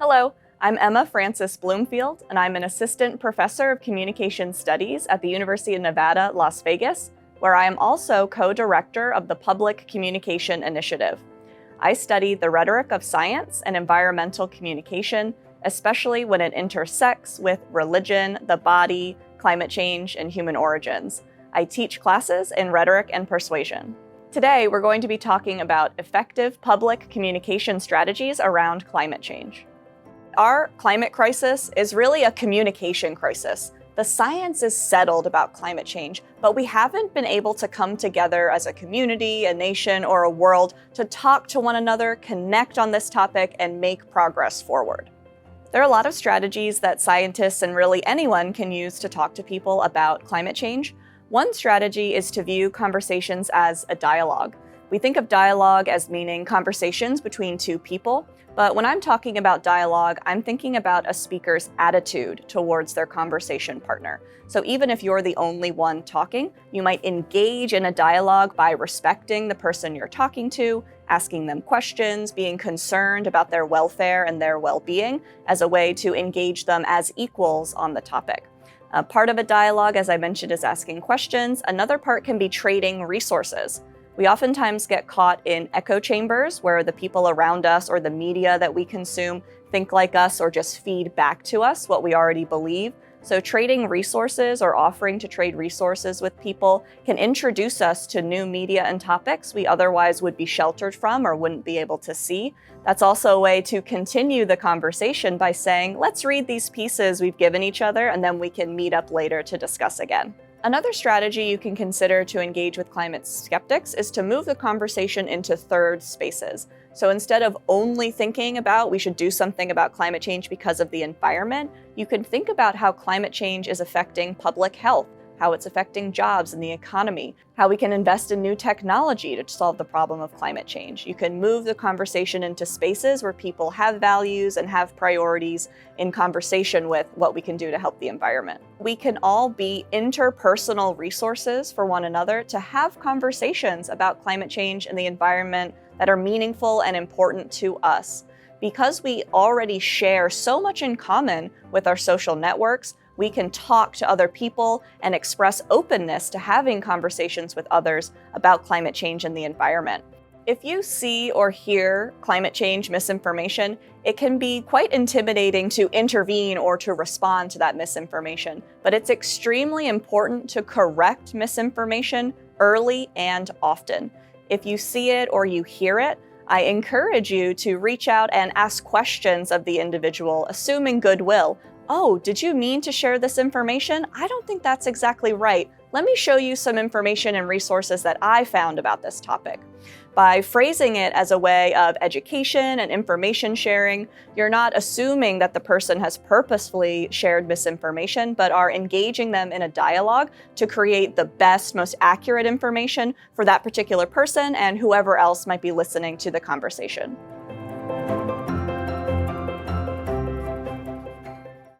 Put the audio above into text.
Hello, I'm Emma Francis Bloomfield, and I'm an assistant professor of communication studies at the University of Nevada, Las Vegas, where I am also co-director of the Public Communication Initiative. I study the rhetoric of science and environmental communication, especially when it intersects with religion, the body, climate change, and human origins. I teach classes in rhetoric and persuasion. Today, we're going to be talking about effective public communication strategies around climate change. Our climate crisis is really a communication crisis. The science is settled about climate change, but we haven't been able to come together as a community, a nation, or a world to talk to one another, connect on this topic, and make progress forward. There are a lot of strategies that scientists and really anyone can use to talk to people about climate change. One strategy is to view conversations as a dialogue. We think of dialogue as meaning conversations between two people, but when I'm talking about dialogue, I'm thinking about a speaker's attitude towards their conversation partner. So even if you're the only one talking, you might engage in a dialogue by respecting the person you're talking to, asking them questions, being concerned about their welfare and their well-being as a way to engage them as equals on the topic. Part of a dialogue, as I mentioned, is asking questions. Another part can be trading resources. We oftentimes get caught in echo chambers where the people around us or the media that we consume think like us or just feed back to us what we already believe. So trading resources or offering to trade resources with people can introduce us to new media and topics we otherwise would be sheltered from or wouldn't be able to see. That's also a way to continue the conversation by saying, let's read these pieces we've given each other and then we can meet up later to discuss again. Another strategy you can consider to engage with climate skeptics is to move the conversation into third spaces. So instead of only thinking about we should do something about climate change because of the environment, you can think about how climate change is affecting public health, how it's affecting jobs and the economy, how we can invest in new technology to solve the problem of climate change. You can move the conversation into spaces where people have values and have priorities in conversation with what we can do to help the environment. We can all be interpersonal resources for one another to have conversations about climate change and the environment that are meaningful and important to us. Because we already share so much in common with our social networks, we can talk to other people and express openness to having conversations with others about climate change and the environment. If you see or hear climate change misinformation, it can be quite intimidating to intervene or to respond to that misinformation, but it's extremely important to correct misinformation early and often. If you see it or you hear it, I encourage you to reach out and ask questions of the individual, assuming goodwill. Oh, did you mean to share this information? I don't think that's exactly right. Let me show you some information and resources that I found about this topic. By phrasing it as a way of education and information sharing, you're not assuming that the person has purposefully shared misinformation, but are engaging them in a dialogue to create the best, most accurate information for that particular person and whoever else might be listening to the conversation.